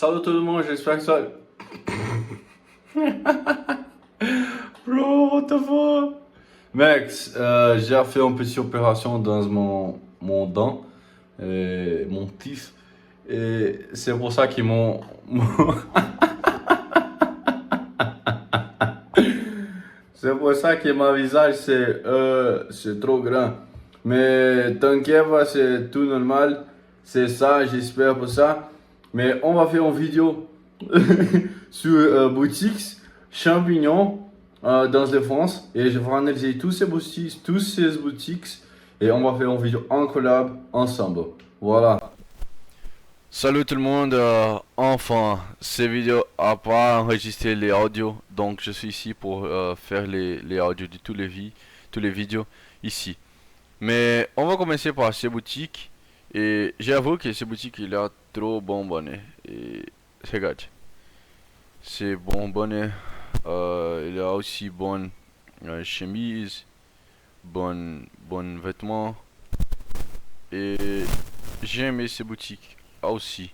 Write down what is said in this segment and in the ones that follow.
Salut tout le monde, j'espère que ça... Bro, what the fuck? Mec, j'ai fait une petite opération dans mon dent, mon teeth, et c'est pour ça qu'ils c'est pour ça que mon visage c'est trop grand. Mais t'inquiète pas, c'est tout normal. C'est ça, j'espère pour ça. Mais on va faire une vidéo sur boutiques, champignons dans les France. Et je vais analyser tous ces boutiques. Et on va faire une vidéo en collab ensemble. Voilà. Salut tout le monde, enfin, cette vidéo a pas enregistré les audios, donc je suis ici pour faire les audios de tous les vidéos ici. Mais on va commencer par ces boutiques, et j'avoue que ces boutiques il a trop bon bonnet. Et regarde, c'est bon bonnet, il a aussi bonne chemise, bon vêtements, et j'ai aimé ces boutiques aussi.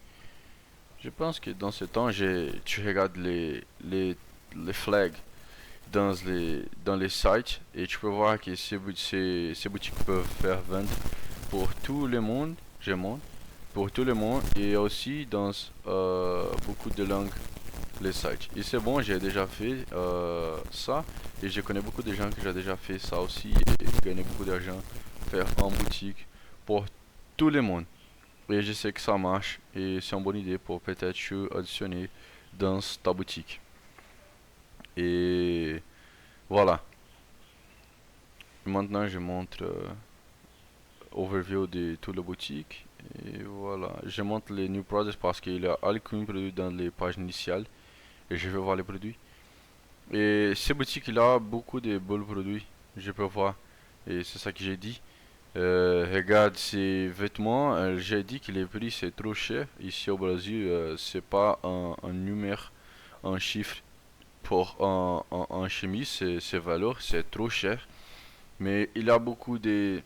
Je pense que dans ce temps, tu regardes les flags dans les sites et tu peux voir que ces boutiques peuvent faire vendre pour tout le monde, pour tout le monde et aussi dans beaucoup de langues les sites. Et c'est bon, j'ai déjà fait ça et je connais beaucoup de gens qui ont déjà fait ça aussi et gagné beaucoup d'argent faire en boutique pour tout le monde. Et je sais que ça marche et c'est une bonne idée pour peut-être tu additionner dans ta boutique. Et voilà. Maintenant, je montre overview de toute la boutique. Et voilà. Je montre les new products parce qu'il y a aucun produit dans les pages initiales et je vais voir les produits. Et ces boutiques, il a beaucoup de beaux produits. Je peux voir. Et c'est ça que j'ai dit. Regarde ces vêtements, j'ai dit que les prix c'est trop cher. Ici au Brésil, c'est pas un numéro, un chiffre pour un chemise, c'est valeur, c'est trop cher. Mais il a beaucoup de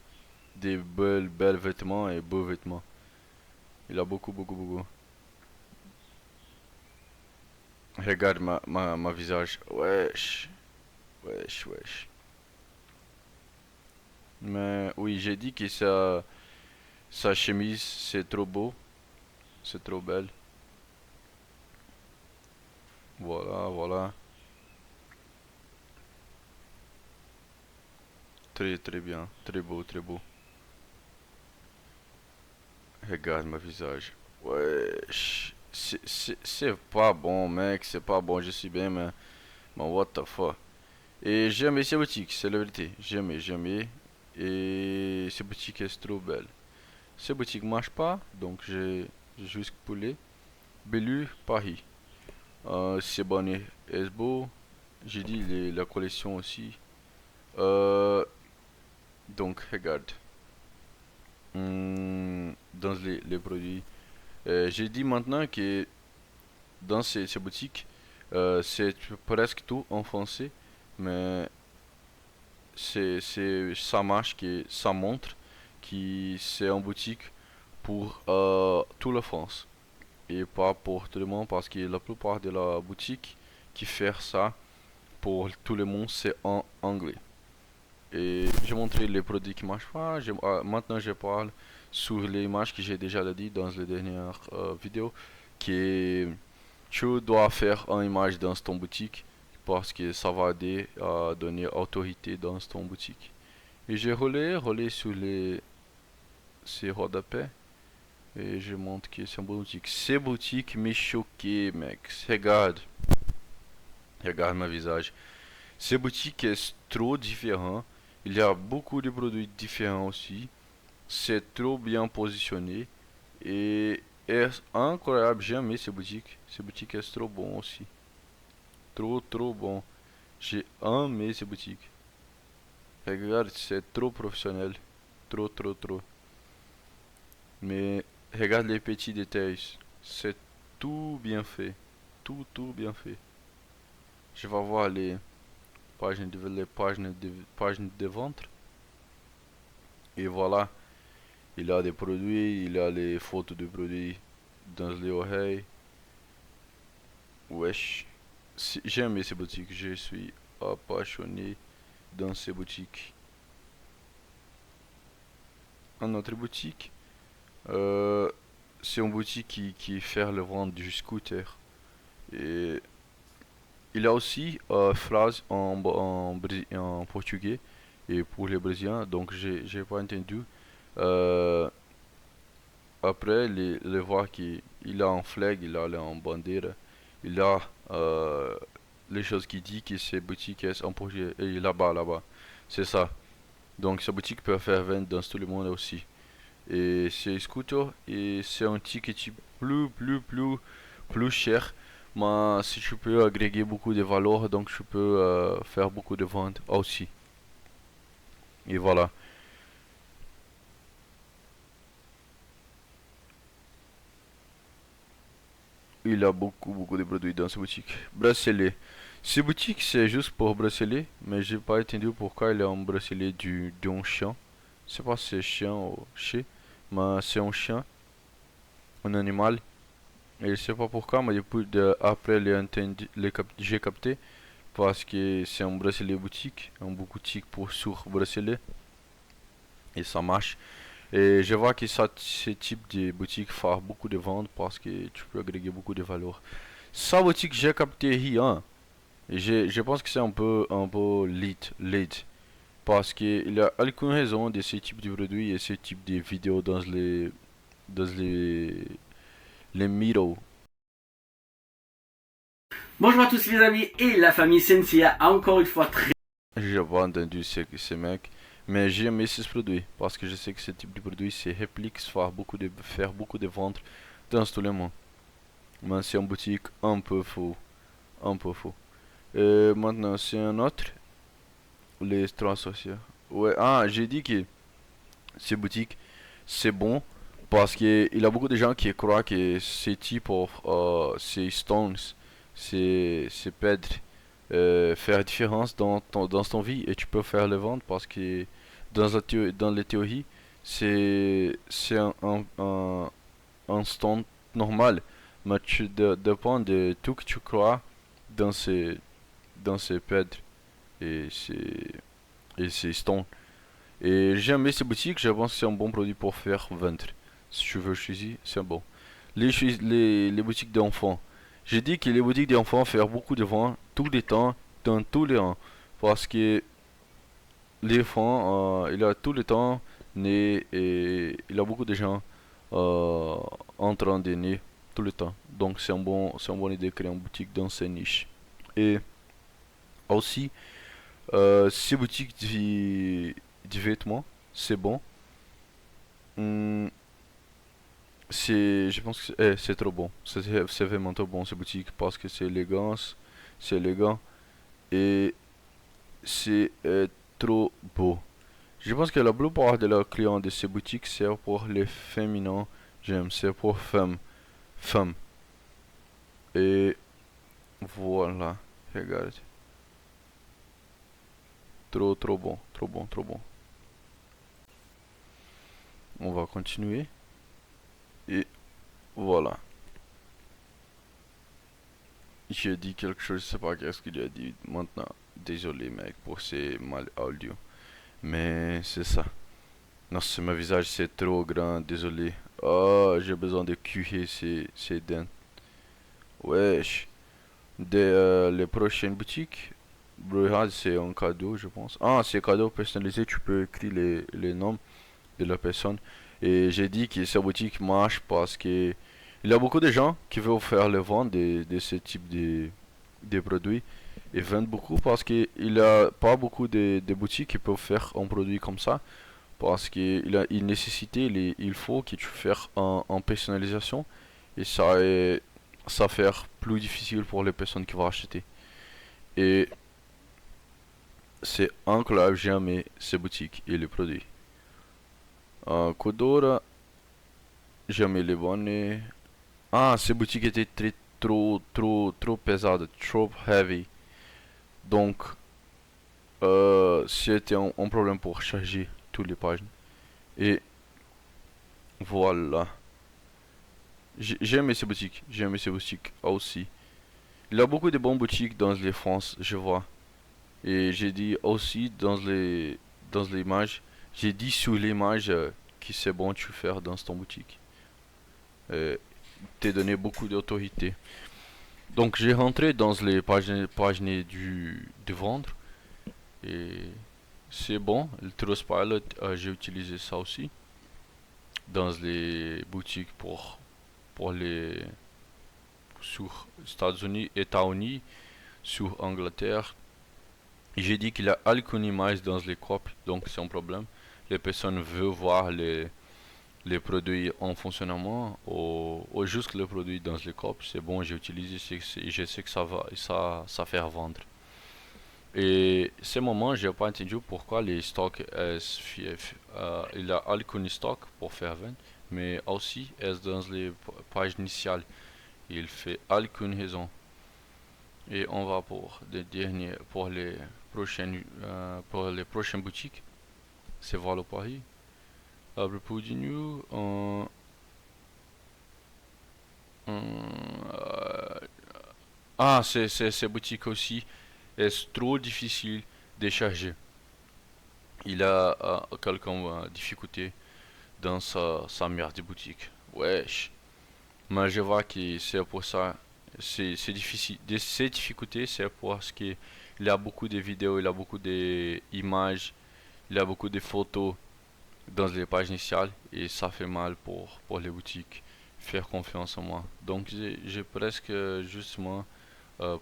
belles vêtements et beaux vêtements. Il a beaucoup, beaucoup, beaucoup. Regarde ma visage. Wesh, wesh, wesh. Mais oui, j'ai dit que sa chemise c'est trop beau, c'est trop belle. Voilà, voilà. Très très bien, très beau, très beau. Regarde mon visage. Wesh. C'est pas bon, mec, c'est pas bon, je suis bien, mais bon, what the fuck. Et j'aimais ces boutiques, c'est la vérité. J'aimais. Et ces boutiques est trop belle. Ces boutiques marchent pas, donc j'ai juste poulet. Belu, Paris. C'est bonnet, est beau. J'ai dit la collection aussi. Euh, donc, regarde. Dans les produits. J'ai dit maintenant que dans ces boutiques, c'est presque tout en français, mais ça marche, que ça montre que c'est en boutique pour toute la France et pas pour tout le monde parce que la plupart de la boutique qui fait ça pour tout le monde c'est en anglais. Et j'ai montré les produits qui marchent pas. Maintenant, je parle sur les images que j'ai déjà dit dans les dernières vidéos. Que tu dois faire une image dans ton boutique parce que ça va aider à donner autorité dans ton boutique. Et j'ai roulé sur ces rodapés et je montre que c'est une bonne boutique. Ces boutiques me choquaient, mec. Regarde, regarde mon visage. Ces boutiques est trop différent. Il y a beaucoup de produits différents aussi. C'est trop bien positionné et est incroyable. J'ai aimé ces boutiques. Ces boutiques est trop bon aussi. Trop trop bon. J'ai aimé ces boutiques. Regarde, c'est trop professionnel. Trop trop trop. Mais regarde les petits détails. C'est tout bien fait. Tout bien fait. Je vais voir pages de vente. Et voilà. Il a des produits, il a les photos de produits dans les oreilles. wesh. J'ai aimé ces boutiques, je suis passionné dans ces boutiques. Un autre boutique, euh, c'est une boutique qui fait le vente du scooter. Et il y a aussi phrase en portugais et pour les Brésiliens, donc j'ai pas entendu. Euh, Après, les voir qu'il a un flag, il a en bandeira, il a les choses qui dit que ces boutiques est en portugais et là-bas, là-bas. C'est ça. Donc, sa boutique peut faire vendre dans tout le monde aussi. Et c'est scooter et c'est un ticket plus cher. Mais si tu peux agréger beaucoup de valeur, donc tu peux faire beaucoup de ventes aussi. Et voilà. Il a beaucoup de produits dans sa boutique. Bracelet. Ces boutiques c'est juste pour bracelet, mais j'ai pas entendu pourquoi il y a un bracelet d'un chien. Je sais pas si c'est chien ou chien, mais c'est un chien, un animal. Et je sais pas pourquoi, mais après j'ai capté parce que c'est un bracelet boutique, un boutique pour sur bracelet et ça marche. Et je vois que ce type de boutique fait beaucoup de ventes parce que tu peux agréger beaucoup de valeur. Sa boutique j'ai capté rien. Et je pense que c'est un peu lead parce qu'il y a aucune raison de ce type de produit et ce type de vidéos dans les middle. Bonjour à tous les amis et la famille Sensia, encore une fois très... J'ai pas entendu ces mecs, mais j'ai aimé ces produits parce que je sais que ce type de produit c'est réplique, faire beaucoup de ventes dans tout le monde. Mais c'est une boutique un peu faux, un peu faux. Et maintenant c'est un autre, les trois sociaux. Ouais, ah, j'ai dit que ces boutiques c'est bon parce que il y a beaucoup de gens qui croient que ces types ces stones, ces pedres faire différence dans ton vie et tu peux faire les ventes parce que dans les théories c'est un stone normal mais tu dépend de tout que tu crois dans ces pedres et ces stones. Et j'aime bien ces boutiques, je pense que c'est un bon produit pour faire vendre. Si tu veux choisir, c'est bon. Les boutiques d'enfants. J'ai dit que les boutiques d'enfants font beaucoup de ventes tout le temps, dans tous les ans. Parce que les enfants, il a tout le temps né et il a beaucoup de gens en train de naître tout le temps. Donc c'est une bonne idée de créer une boutique dans ces niches. Et aussi, ces boutiques de vêtements, c'est bon. Hmm, je pense que c'est trop bon. C'est vraiment trop bon ces boutiques parce que c'est élégant et c'est trop beau. Je pense que la plupart de leurs clients de ces boutiques c'est pour les féminins. J'aime, c'est pour femmes. Et voilà, regarde. Trop bon, trop bon, trop bon. On va continuer. Et voilà. J'ai dit quelque chose, je sais pas qu'est-ce qu'il a dit maintenant. Désolé mec pour ces mal audio. Mais c'est ça. Non, c'est mon visage, c'est trop grand, désolé. Oh, j'ai besoin de cuire ces dents. Wesh. Les prochaines boutiques. Bruyade, c'est un cadeau, je pense. Ah, c'est cadeau personnalisé, tu peux écrire les noms de la personne. Et j'ai dit que cette boutique marche parce que il y a beaucoup de gens qui veulent faire le vente de ce type de produits et vendent beaucoup parce qu'il n'y a pas beaucoup de boutiques qui peuvent faire un produit comme ça parce qu'il a une nécessité, il faut que tu fasses en personnalisation et ça fait plus difficile pour les personnes qui vont acheter. Et c'est incroyable, jamais ces boutiques et les produits. Codora, jamais les bonnes. Ah, ces boutiques étaient trop pesadas, trop heavy. Donc, c'était un problème pour charger toutes les pages. Et voilà. J'ai aimé ces boutiques aussi. Il y a beaucoup de bonnes boutiques dans les France, je vois. Et j'ai dit aussi dans l'image, j'ai dit sur l'image que c'est bon tu faire dans ton boutique. Euh, T'es donné beaucoup d'autorité. Donc j'ai rentré dans les pages de vendre et c'est bon. Le Trustpilot, j'ai utilisé ça aussi dans les boutiques pour les sur États-Unis, sur Angleterre. Et j'ai dit qu'il y a aucune image dans les copies, donc c'est un problème. Les personnes veulent voir les produits en fonctionnement ou juste les produits dans les copies. C'est bon, j'ai utilisé, je sais que ça fait vendre. Et ce moment, j'ai pas entendu pourquoi les stocks, il a aucun stock pour faire vendre, mais aussi dans les pages initiales, il fait aucune raison. Et on va pour les prochaines boutiques. C'est voir le Paris. À propos du New, ces boutiques aussi est trop difficile de charger. Il a quelqu'un difficulté dans sa merde de boutique. Wesh. Mais je vois que c'est pour ça. C'est difficile. Ces difficultés, c'est parce que il y a beaucoup de vidéos, il y a beaucoup d'images, il y a beaucoup de photos dans les pages initiales et ça fait mal pour les boutiques faire confiance en moi. Donc j'ai presque justement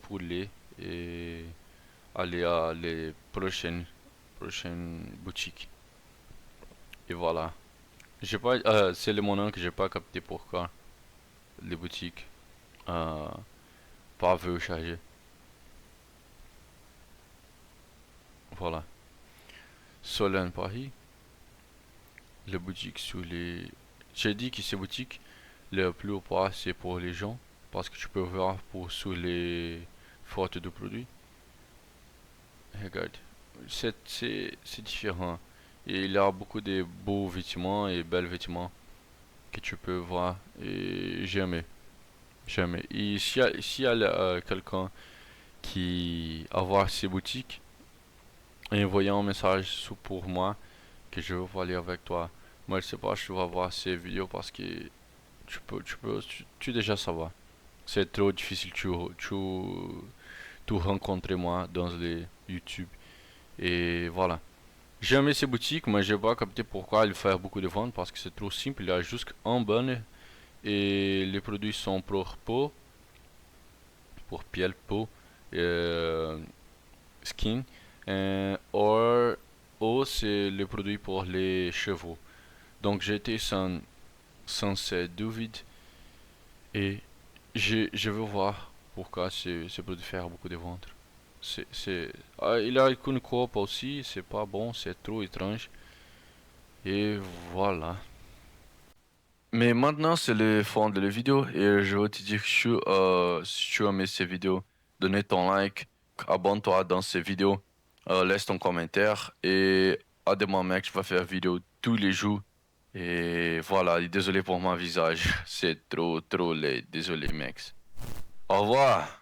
pour les et aller à les prochaines boutiques. Et voilà. J'ai pas c'est le moment que j'ai pas capté pourquoi les boutiques euh, pas veulent charger. Voilà. Solène Paris, les boutiques sur les. J'ai dit que ces boutiques, le plus haut pas c'est pour les gens parce que tu peux voir pour sur les photos de produits. Regarde, c'est différent. Et il y a beaucoup de beaux vêtements et belles vêtements que tu peux voir et jamais, jamais. Et s'il y a quelqu'un qui a voir ces boutiques et envoyant un message pour moi que je veux parler avec toi. Moi je sais pas, je vais voir ces vidéos parce que tu déjà savoir. C'est trop difficile tu rencontrer moi dans les YouTube. Et voilà. J'aime ces boutiques, mais je n'ai pas capté pourquoi ils font beaucoup de ventes parce que c'est trop simple. Il y a juste un banner et les produits sont pour peau, pour piel, peau, skin, ou c'est le produit pour les chevaux. Donc j'étais sans ces duvide et je veux voir pourquoi ce produit fait beaucoup de ventes. Il a une coop aussi, c'est pas bon, c'est trop étrange. Et voilà. Mais maintenant c'est le fond de la vidéo et je veux te dire que si tu as aimé ces vidéos, donne ton like, abonne-toi dans ces vidéos, laisse ton commentaire et à demain mec, je vais faire vidéo tous les jours. Et voilà, désolé pour mon visage, c'est trop laid, désolé mec. Au revoir.